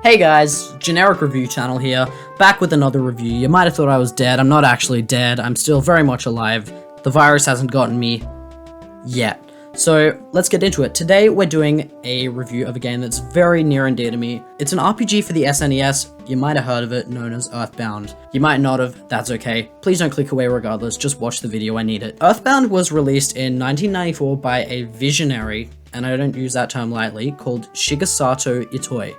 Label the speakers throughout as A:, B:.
A: Hey guys, generic review channel here, back with another review. You might have thought I was dead. I'm not actually dead. I'm still very much alive. The virus hasn't gotten me yet. So let's get into it. Today we're doing a review of a game that's very near and dear to me. It's an RPG for the SNES. You might have heard of it, known as EarthBound. You might not have, that's okay. Please don't click away regardless, just watch the video, I need it. EarthBound was released in 1994 by a visionary, and I don't use that term lightly, called Shigesato Itoi.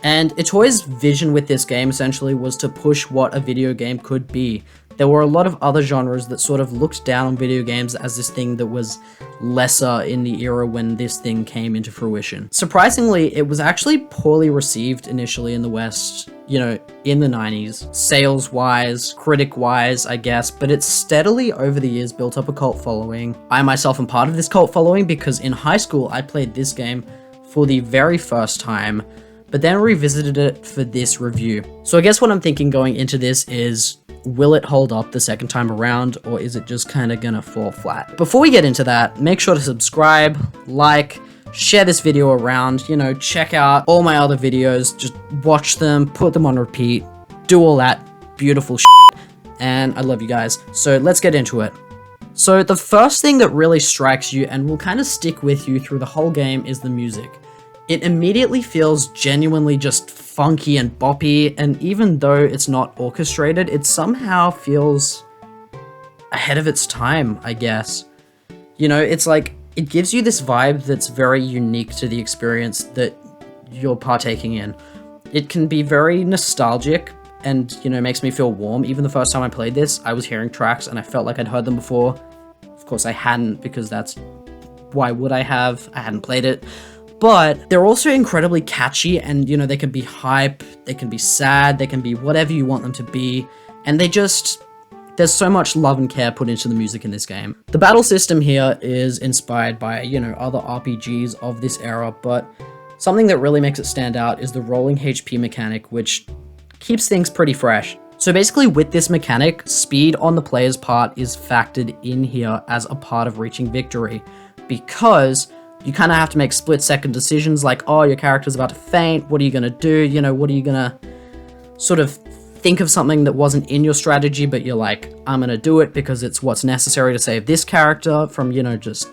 A: And Itoi's vision with this game essentially was to push what a video game could be. There were a lot of other genres that sort of looked down on video games as this thing that was lesser in the era when this thing came into fruition. Surprisingly, it was actually poorly received initially in the West, in the 90s, sales-wise, critic-wise, I guess, but it's steadily over the years built up a cult following. I myself am part of this cult following because in high school I played this game for the very first time, but then revisited it for this review. So I guess what I'm thinking going into this is, will it hold up the second time around, or is it just kind of gonna fall flat? Before we get into that, make sure to subscribe, like, share this video around, check out all my other videos, just watch them, put them on repeat, do all that beautiful shit, and I love you guys. So let's get into it. So the first thing that really strikes you and will kind of stick with you through the whole game is the music. It immediately feels genuinely just funky and boppy, and even though it's not orchestrated, it somehow feels ahead of its time, I guess. It's like, it gives you this vibe that's very unique to the experience that you're partaking in. It can be very nostalgic and, makes me feel warm. Even the first time I played this, I was hearing tracks and I felt like I'd heard them before. Of course I hadn't, because why would I have? I hadn't played it. But they're also incredibly catchy, and they can be hype, they can be sad, they can be whatever you want them to be, and there's so much love and care put into the music in this game. The battle system here is inspired by, other RPGs of this era, but something that really makes it stand out is the rolling HP mechanic, which keeps things pretty fresh. So basically with this mechanic, speed on the player's part is factored in here as a part of reaching victory, because you kind of have to make split-second decisions like, oh, your character's about to faint, what are you going to do? What are you going to sort of think of something that wasn't in your strategy, but you're like, I'm going to do it because it's what's necessary to save this character from, just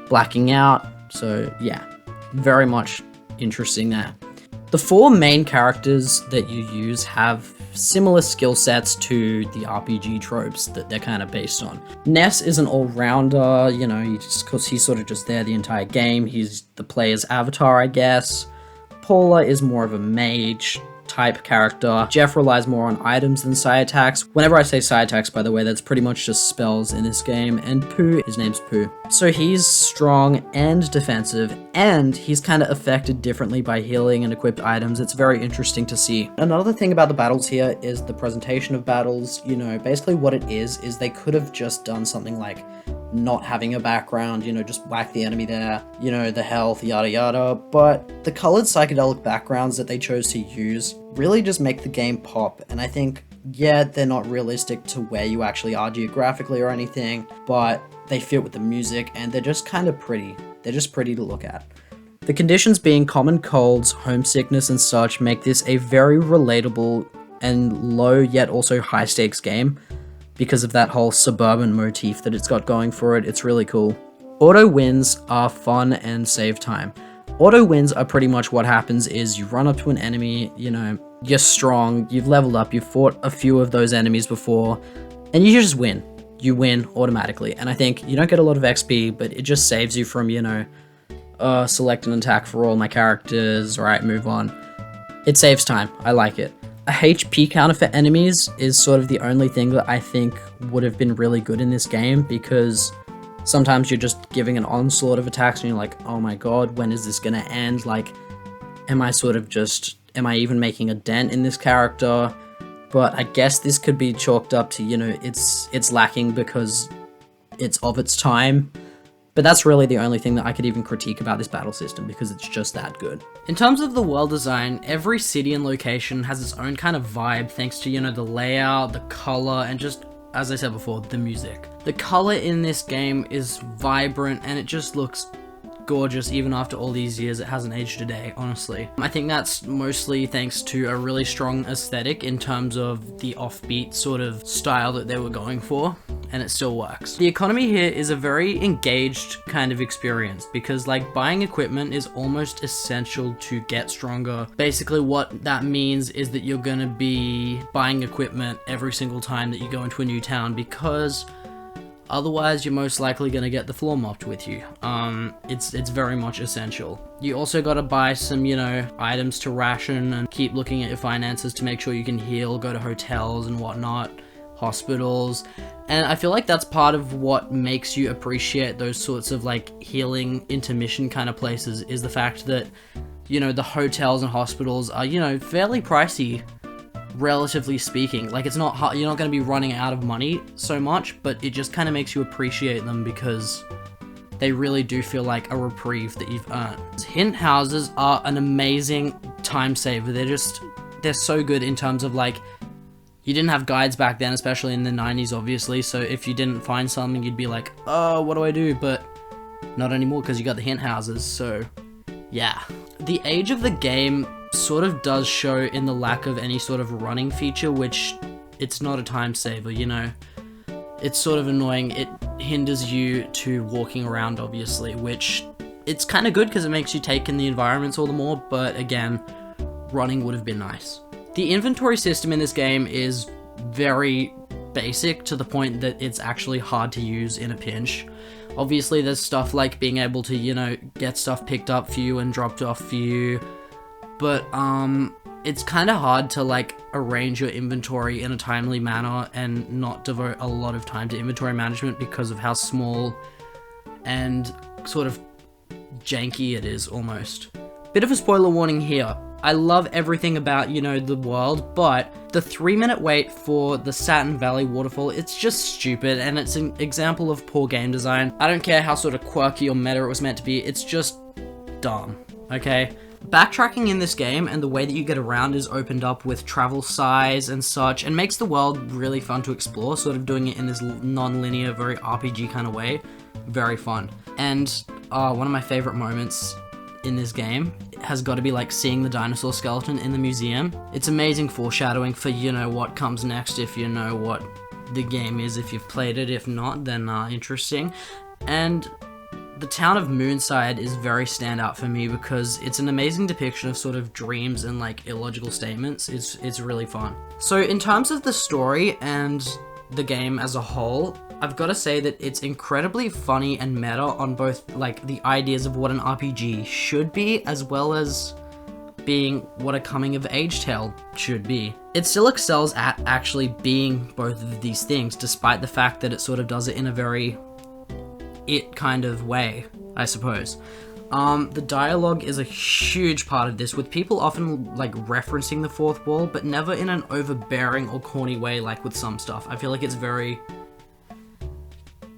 A: blacking out. So yeah, very much interesting there. The four main characters that you use have similar skill sets to the RPG tropes that they're kind of based on. Ness is an all-rounder, because he's sort of just there the entire game. He's the player's avatar, I guess. Paula is more of a mage type character. Jeff relies more on items than side attacks. Whenever I say side attacks, by the way, that's pretty much just spells in this game. And Pooh, his name's Pooh. So he's strong and defensive, and he's kind of affected differently by healing and equipped items. It's very interesting to see. Another thing about the battles here is the presentation of battles. Basically what it is they could have just done something like not having a background, just whack the enemy there, the health, yada yada, but the colored psychedelic backgrounds that they chose to use really just make the game pop. And I think, yeah, they're not realistic to where you actually are geographically or anything, but they fit with the music and they're just kind of pretty. They're just pretty to look at. The conditions being common colds, homesickness and such make this a very relatable and low yet also high stakes game. Because of that whole suburban motif that it's got going for it, it's really cool. Auto wins are fun and save time. Auto wins are pretty much what happens is you run up to an enemy, you're strong, you've leveled up, you've fought a few of those enemies before, and you just win. You win automatically. And I think you don't get a lot of XP, but it just saves you from, select an attack for all my characters, alright, move on. It saves time. I like it. A HP counter for enemies is sort of the only thing that I think would have been really good in this game, because sometimes you're just giving an onslaught of attacks and you're like, oh my god, when is this gonna end? Like, am I even making a dent in this character? But I guess this could be chalked up to, it's lacking because it's of its time. But that's really the only thing that I could even critique about this battle system, because it's just that good. In terms of the world design, every city and location has its own kind of vibe thanks to, the layout, the color, and just, as I said before, the music. The color in this game is vibrant and it just looks gorgeous even after all these years. It hasn't aged a day, honestly. I think that's mostly thanks to a really strong aesthetic in terms of the offbeat sort of style that they were going for, and it still works. The economy here is a very engaged kind of experience because like buying equipment is almost essential to get stronger. Basically what that means is that you're gonna be buying equipment every single time that you go into a new town, because otherwise you're most likely gonna get the floor mopped with you. It's very much essential. You also gotta buy some, you know, items to ration and keep looking at your finances to make sure you can heal, go to hotels and whatnot, hospitals. And I feel like that's part of what makes you appreciate those sorts of like healing intermission kind of places, is the fact that, you know, the hotels and hospitals are, you know, fairly pricey, relatively speaking. Like, it's not hard, you're not going to be running out of money so much, but it just kind of makes you appreciate them because they really do feel like a reprieve that you've earned. Hint houses are an amazing time saver. They're so good in terms of like, you didn't have guides back then, especially in the 90s, obviously, so if you didn't find something, you'd be like, oh, what do I do? But not anymore, because you got the hint houses, so yeah. The age of the game sort of does show in the lack of any sort of running feature, which it's not a time saver, you know. It's sort of annoying. It hinders you to walking around, obviously, which it's kind of good because it makes you take in the environments all the more, but again, running would have been nice. The inventory system in this game is very basic to the point that it's actually hard to use in a pinch. Obviously, there's stuff like being able to, you know, get stuff picked up for you and dropped off for you, but it's kind of hard to like arrange your inventory in a timely manner and not devote a lot of time to inventory management because of how small and sort of janky it is almost. Bit of a spoiler warning here. I love everything about, you know, the world, but the 3-minute wait for the Satin Valley waterfall, it's just stupid, and it's an example of poor game design. I don't care how sort of quirky or meta it was meant to be, it's just dumb, okay? Backtracking in this game and the way that you get around is opened up with travel size and such, and makes the world really fun to explore, sort of doing it in this non-linear, very RPG kind of way. Very fun. And one of my favorite moments in this game has got to be like seeing the dinosaur skeleton in the museum. It's amazing foreshadowing for, you know, what comes next if you know what the game is, if you've played it. If not, then interesting. And the town of Moonside is very standout for me because it's an amazing depiction of sort of dreams and like illogical statements. It's really fun. So in terms of the story and the game as a whole, I've got to say that it's incredibly funny and meta on both like the ideas of what an RPG should be, as well as being what a coming of age tale should be. It still excels at actually being both of these things, despite the fact that it sort of does it in a very it kind of way, I suppose. The dialogue is a huge part of this, with people often like referencing the fourth wall, but never in an overbearing or corny way like with some stuff. I feel like it's very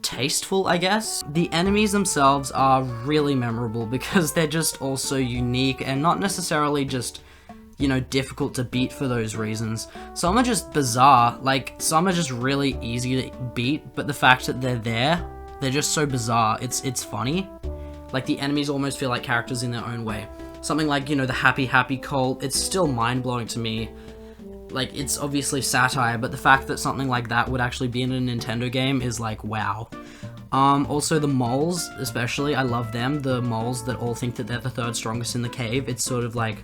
A: tasteful, I guess. The enemies themselves are really memorable because they're just also unique and not necessarily just, you know, difficult to beat for those reasons. Some are just bizarre, like some are just really easy to beat, but the fact that they're just so bizarre, it's funny. Like the enemies almost feel like characters in their own way. Something like, you know, the Happy cult, it's still mind-blowing to me. Like, it's obviously satire, but the fact that something like that would actually be in a Nintendo game is like, wow. Also the moles, especially, I love them. The moles that all think that they're the third strongest in the cave. It's sort of like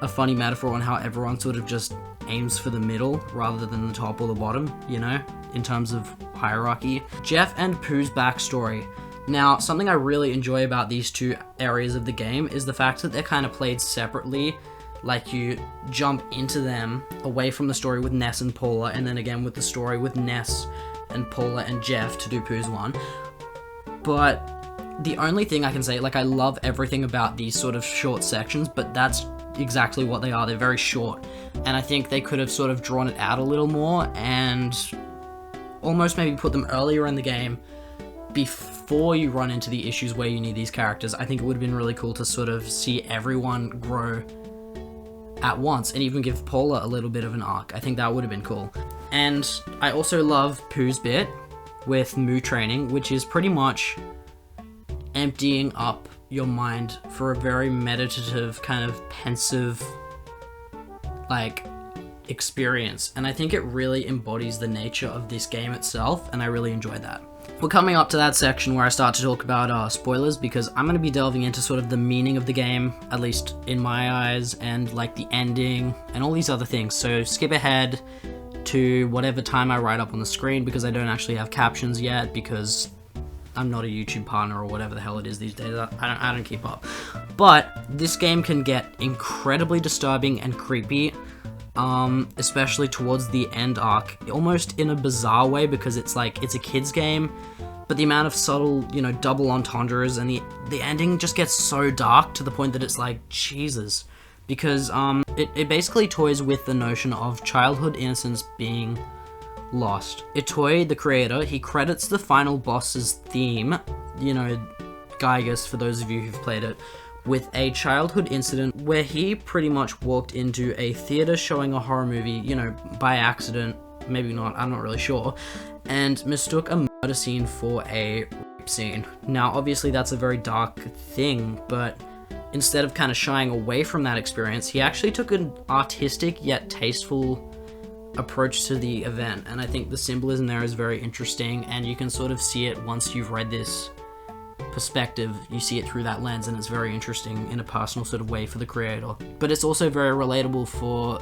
A: a funny metaphor on how everyone sort of just aims for the middle rather than the top or the bottom, you know, in terms of hierarchy. Jeff and Pooh's backstory. Now, something I really enjoy about these two areas of the game is the fact that they're kind of played separately. Like, you jump into them away from the story with Ness and Paula, and then again with the story with Ness and Paula and Jeff to do Pooh's one. But the only thing I can say, like, I love everything about these sort of short sections, but that's exactly what they are. They're very short, and I think they could have sort of drawn it out a little more and almost maybe put them earlier in the game before you run into the issues where you need these characters. I think it would have been really cool to sort of see everyone grow at once and even give Paula a little bit of an arc. I think that would have been cool. And I also love Pooh's bit with Moo training, which is pretty much emptying up your mind for a very meditative, kind of pensive, like, experience. And I think it really embodies the nature of this game itself, and I really enjoyed that. We're coming up to that section where I start to talk about spoilers, because I'm going to be delving into sort of the meaning of the game, at least in my eyes, and like the ending and all these other things. So skip ahead to whatever time I write up on the screen, because I don't actually have captions yet, because I'm not a YouTube partner or whatever the hell it is these days. I don't keep up. But this game can get incredibly disturbing and creepy, especially towards the end arc, almost in a bizarre way, because it's like, it's a kid's game, but the amount of subtle, you know, double entendres, and the ending just gets so dark to the point that it's like, Jesus. Because it basically toys with the notion of childhood innocence being lost. Itoi, the creator, he credits the final boss's theme, you know, Gygus, for those of you who've played it, with a childhood incident where he pretty much walked into a theater showing a horror movie, you know, by accident, maybe not, I'm not really sure, and mistook a murder scene for a rape scene. Now, obviously that's a very dark thing, but instead of kind of shying away from that experience, he actually took an artistic yet tasteful approach to the event, and I think the symbolism there is very interesting, and you can sort of see it once you've read this perspective. You see it through that lens, and it's very interesting in a personal sort of way for the creator. But it's also very relatable for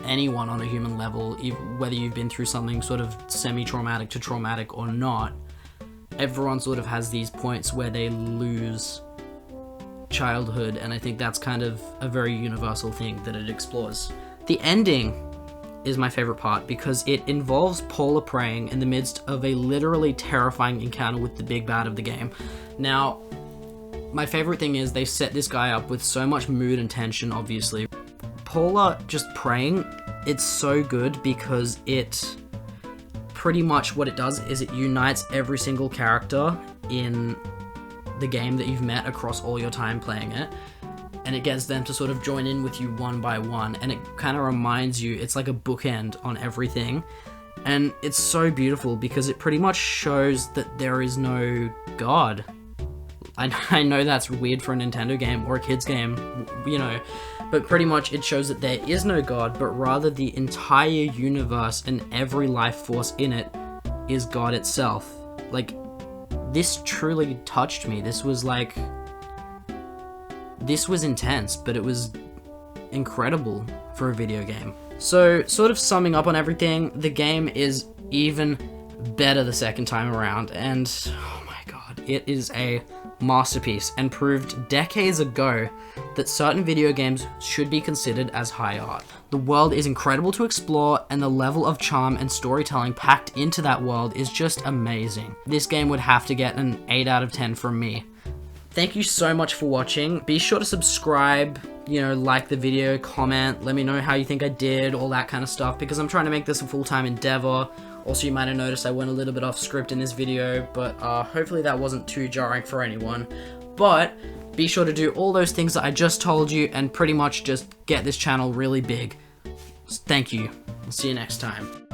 A: anyone on a human level, whether you've been through something sort of semi-traumatic to traumatic or not. Everyone sort of has these points where they lose childhood, and I think that's kind of a very universal thing that it explores. The ending is my favorite part, because it involves Paula praying in the midst of a literally terrifying encounter with the big bad of the game. Now, my favorite thing is they set this guy up with so much mood and tension, obviously. Paula just praying, it's so good, because it pretty much, what it does is it unites every single character in the game that you've met across all your time playing it, and it gets them to sort of join in with you one by one, and it kind of reminds you, it's like a bookend on everything, and it's so beautiful because it pretty much shows that there is no God. I know that's weird for a Nintendo game or a kid's game, you know, but pretty much it shows that there is no God, but rather the entire universe and every life force in it is God itself. Like, this truly touched me. This was intense, but it was incredible for a video game. So, sort of summing up on everything, the game is even better the second time around, and oh my god, it is a masterpiece, and proved decades ago that certain video games should be considered as high art. The world is incredible to explore, and the level of charm and storytelling packed into that world is just amazing. This game would have to get an 8 out of 10 from me. Thank you so much for watching. Be sure to subscribe, you know, like the video, comment, let me know how you think I did, all that kind of stuff, because I'm trying to make this a full-time endeavor. Also, you might have noticed I went a little bit off script in this video, but hopefully that wasn't too jarring for anyone. But be sure to do all those things that I just told you, and pretty much just get this channel really big. Thank you. I'll see you next time.